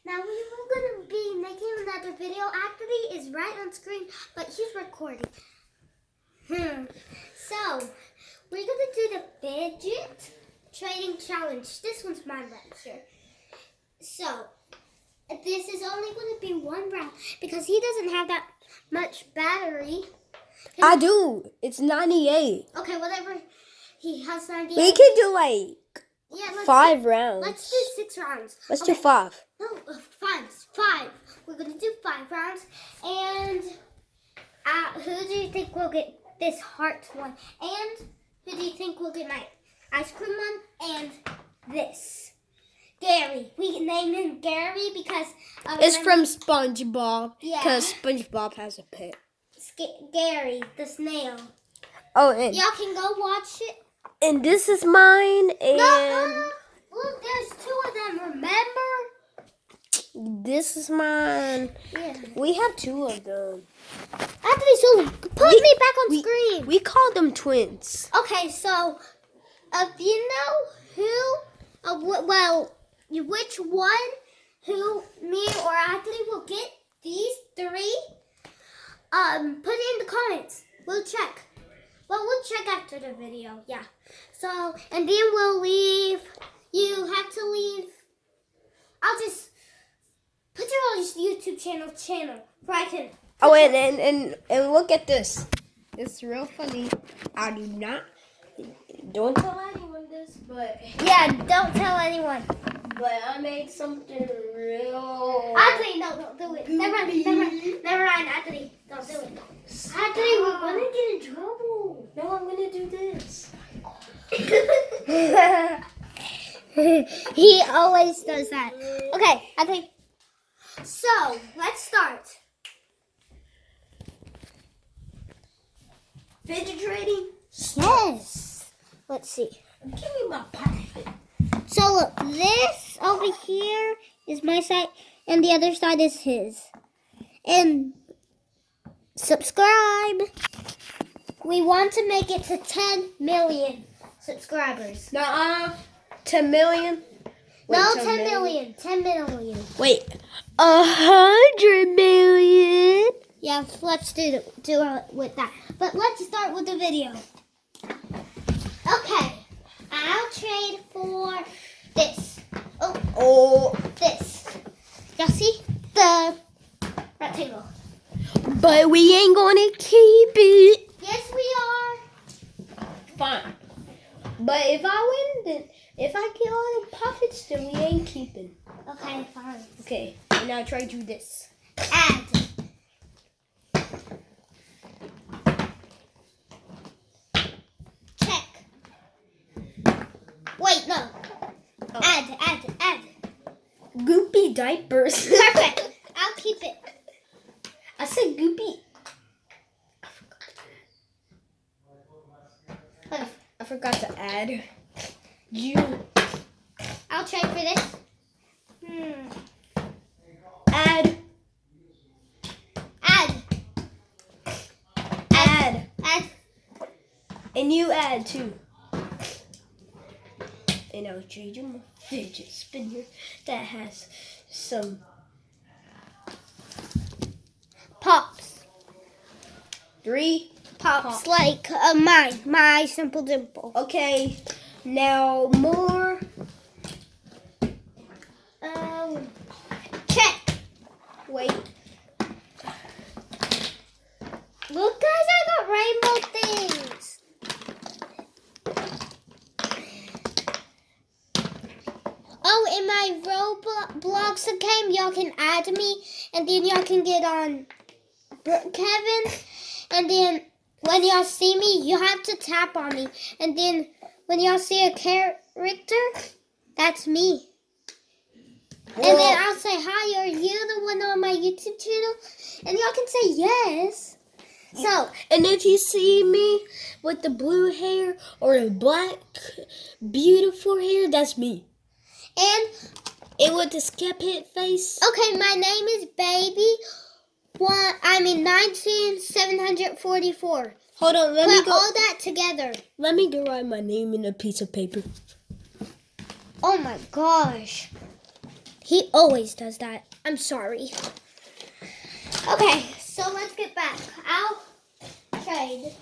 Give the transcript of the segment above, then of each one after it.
Now we were going to be making another video. Anthony is right on screen, but he's recording. So, we're going to do the Fidget trading challenge. This one's mine right here. So, this is only going to be one round because he doesn't have that much battery. I do. It's 98. Okay, whatever. He has 98. We can do like 5 rounds. Let's do 6 rounds. Let's do 5. No, 5. We're going to do 5 rounds. And who do you think will get this heart one? And who do you think will get my ice cream one? And this. Gary. We can name him Gary because... it's from SpongeBob. Yeah. Because SpongeBob has a pet. Gary, the snail. Oh, and Y'all can go watch it. And this is mine, and look, there's 2 of them, remember? This is mine. Yeah. We have 2 of them. Anthony, so put me back on screen. We call them twins. Okay, so, you know which one, me or Anthony will get these 3, put it in the comments. We'll check. Well, we'll check after the video, yeah. So, and then we'll leave. You have to leave. I'll just put your YouTube channel right in. Oh, and look at this. It's real funny. I do not. Don't tell anyone this, but Yeah, don't tell anyone. But I made something real. Anthony, no, don't do it. Never mind, Anthony, don't do it. Anthony, we're gonna get in trouble. No, I'm gonna do this. He always does that. Okay, Anthony. So, let's start. Fidget trading? Yes. Let's see. Give me my packet. So look, this over here is my side, and the other side is his. And subscribe. We want to make it to 10 million subscribers. Nuh-uh. 10 million? Wait, No, 10 million. 10 million. Wait. 100 million? Yeah, let's do it with that. But let's start with the video. Okay. I'll trade for this. Oh, this. Y'all see the rectangle? But we ain't gonna keep it. Yes, we are. Fine. But if I win, then if I get all the profits, then we ain't keeping. Okay, fine. Okay, and now try to do this. Add. Check. Wait, no. Oh. Add. Goopy diapers. Perfect. I'll keep it. I said goopy. I forgot to add. You. I'll trade for this. Add. And you add too. And I'll trade you my fidget spinner that has some Pops. 3 Pops like my simple dimple. Okay, now more. Check. Wait. Look, guys, I got rainbow things. Oh, in my Roblox account, y'all can add me, and then y'all can get on Kevin, and then when y'all see me, you have to tap on me, and then when y'all see a character, that's me. Whoa. And then I'll say, hi, are you the one on my YouTube channel? And y'all can say yes. So, and if you see me with the blue hair or the black, beautiful hair, that's me. and, with the skip hit face. okay, my name is Baby. 19744. Hold on, let me Put go. all that together. Let me go write my name in a piece of paper. Oh my gosh. He always does that. I'm sorry. Okay, so let's get back. I'll trade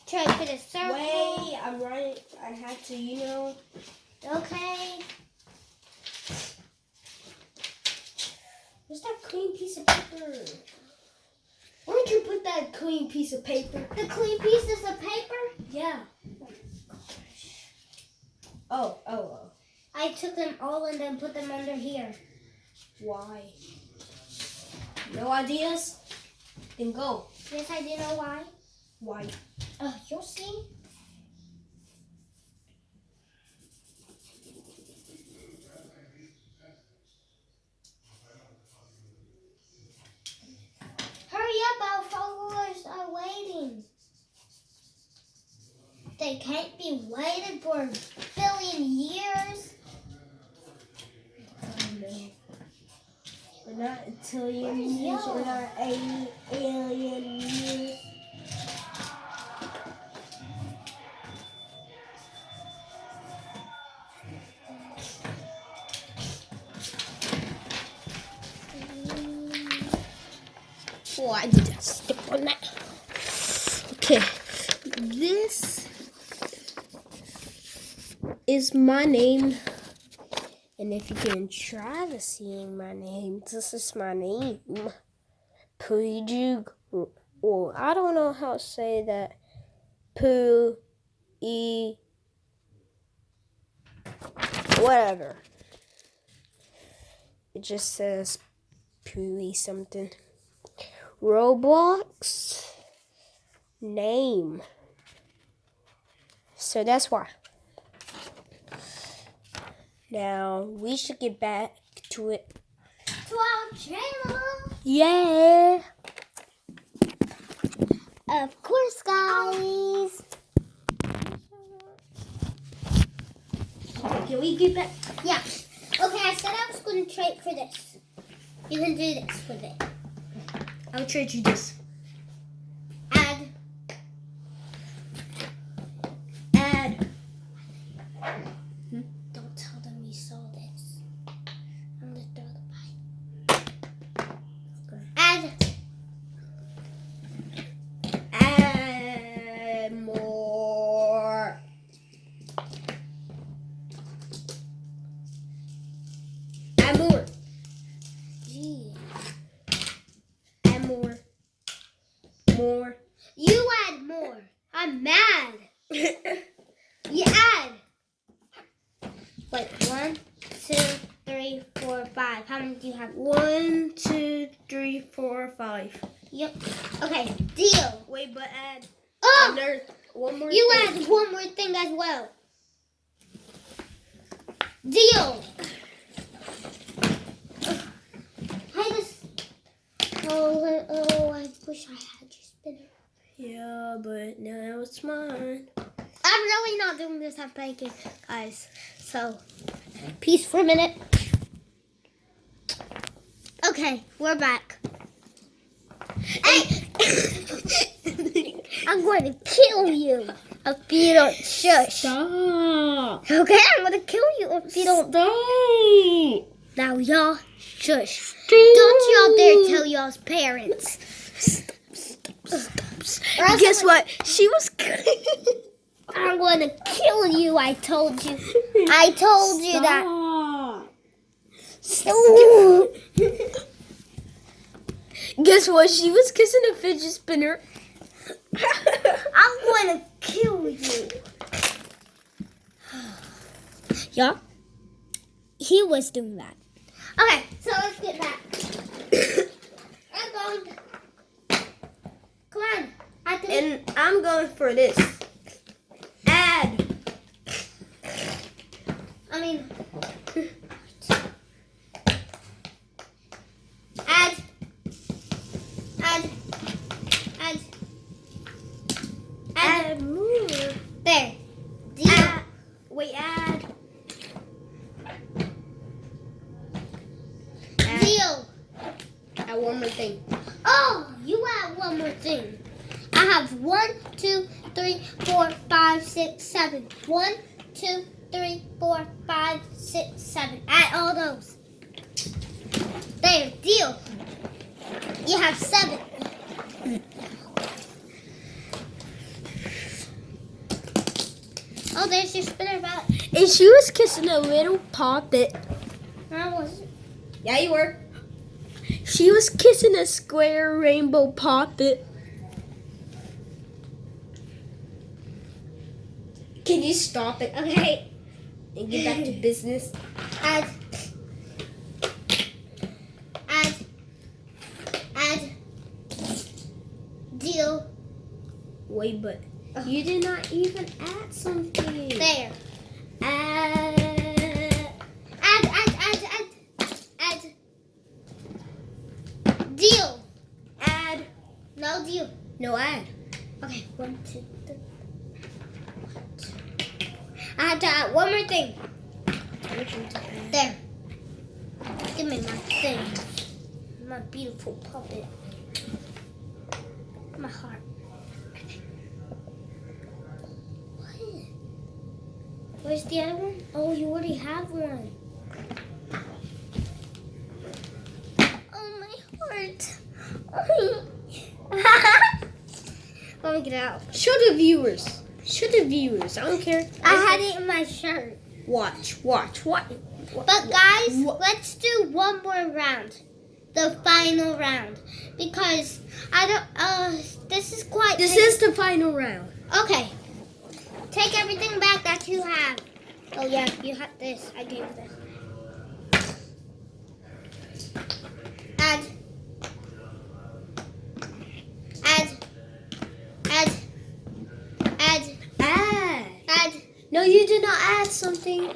for the circle. Wait, I'm running. I had to, Okay. Where's that clean piece of paper? Where did you put that clean piece of paper? The clean pieces of paper? Yeah. Oh. I took them all and then put them under here. Why? No ideas? Then go. Yes, I do know why. Why? You'll see. Hurry up, our followers are waiting. They can't be waiting for a billion years. We're not a trillion years. We're not alien years. Why did I step on that? Okay, this is my name. And if you can try to see my name, this is my name. Pujug. Well, I don't know how to say that. Whatever. It just says Pooey something. Roblox name. So that's why. Now we should get back to it. To our channel. Yeah. Of course, guys. Can we get back? Yeah. Okay, I said I was going to trade for this. You can do this with it. I'll trade you this. Add. Don't tell them you saw this. I'm going to throw the pie. Okay. Add. Add more. Add more. Gee. Add more. More. You add more. I'm mad. You add. Wait, 1, 2, 3, 4, 5. How many do you have? 1, 2, 3, 4, 5. Yep. Okay, deal. Wait, but add Oh! one more. You thing. add one more thing as well. Deal. Hey, this. Oh, I wish I had your spinner. Yeah, but now it's mine. I'm really not doing this on bacon, guys. So, peace for a minute. Okay, we're back. Hey! I'm going to kill you if you don't shush. Stop. Okay, I'm going to kill you if you don't. Stop. Now, y'all, shush. Don't y'all dare tell y'all's parents. Or else Guess what? She was. I'm going to kill you. I told you. I told you that. Stop. Guess what? She was kissing a fidget spinner. I'm going to kill you. Yeah? He was doing that. Okay, so let's get back. I'm going. Come on. And I'm going for this. Add. Add. Add more. There. Deal. Wait, add. Deal. Add one more thing. Oh, you add one more thing. I have 1, 2, 3, 4, 5, 6, 7. 1, 2, 3, 4, 5, 6, 7. Add all those. Deal. You have 7. Oh, there's your spinner back. And she was kissing a little puppet. I wasn't. Yeah, you were. She was kissing a square rainbow puppet. Can you stop it? Okay. And get back to business. Add. Deal. Wait, but you did not even add something. There. Add. Deal. Add. No deal. No add. Okay, 1, 2, 3. 1, 2. I have to add one more thing. There. Give me my thing. My beautiful puppet. My heart. What? Where's the other one? Oh, you already have one. Oh, my heart. Let me get it out. Show the viewers. Show the viewers. I don't care. I had it in my shirt. Watch. What? But guys, let's do one more round. The final round. Because I don't, this is quite... This is the final round. Okay. Take everything back that you have. Oh yeah, you have this. I gave you this. Add. No, you did not add something.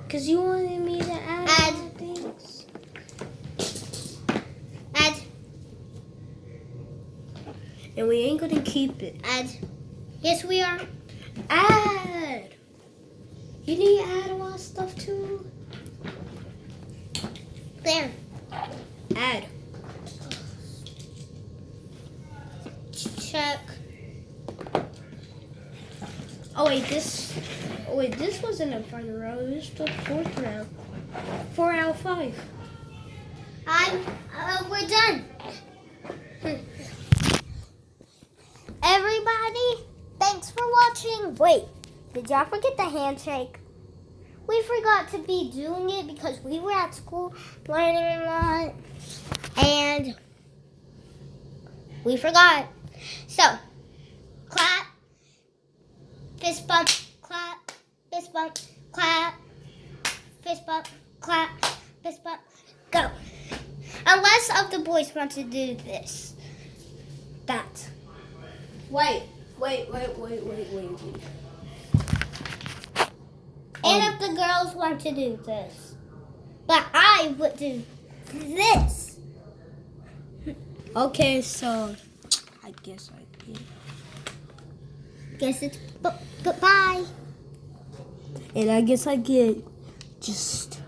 Because you wanted me to add things. Add. And we ain't going to keep it. Add. Yes, we are. Add. You need to add a lot of stuff too. There. Add. Check. Oh wait, this wasn't a final round. It was the 4th round. 4 out of 5. We're done. Everybody, thanks for watching. Wait, did y'all forget the handshake? We forgot to be doing it because we were at school learning a lot, and we forgot. So, clap, fist bump, clap, fist bump, clap, fist bump, clap, fist bump, go. Unless of the boys want to do this. That. Wait. And if the girls want to do this. But I would do this. Okay, so I guess I did. Guess it's goodbye. And I guess I get just,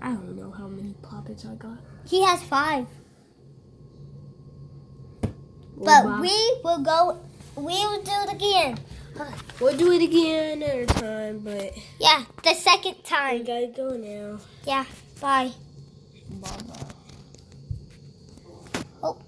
I don't know how many puppets I got. He has 5. Well, But we will do it again. We'll do it again another time, but Yeah, the second I time. gotta go now. Yeah, bye. Bye-bye. Oh.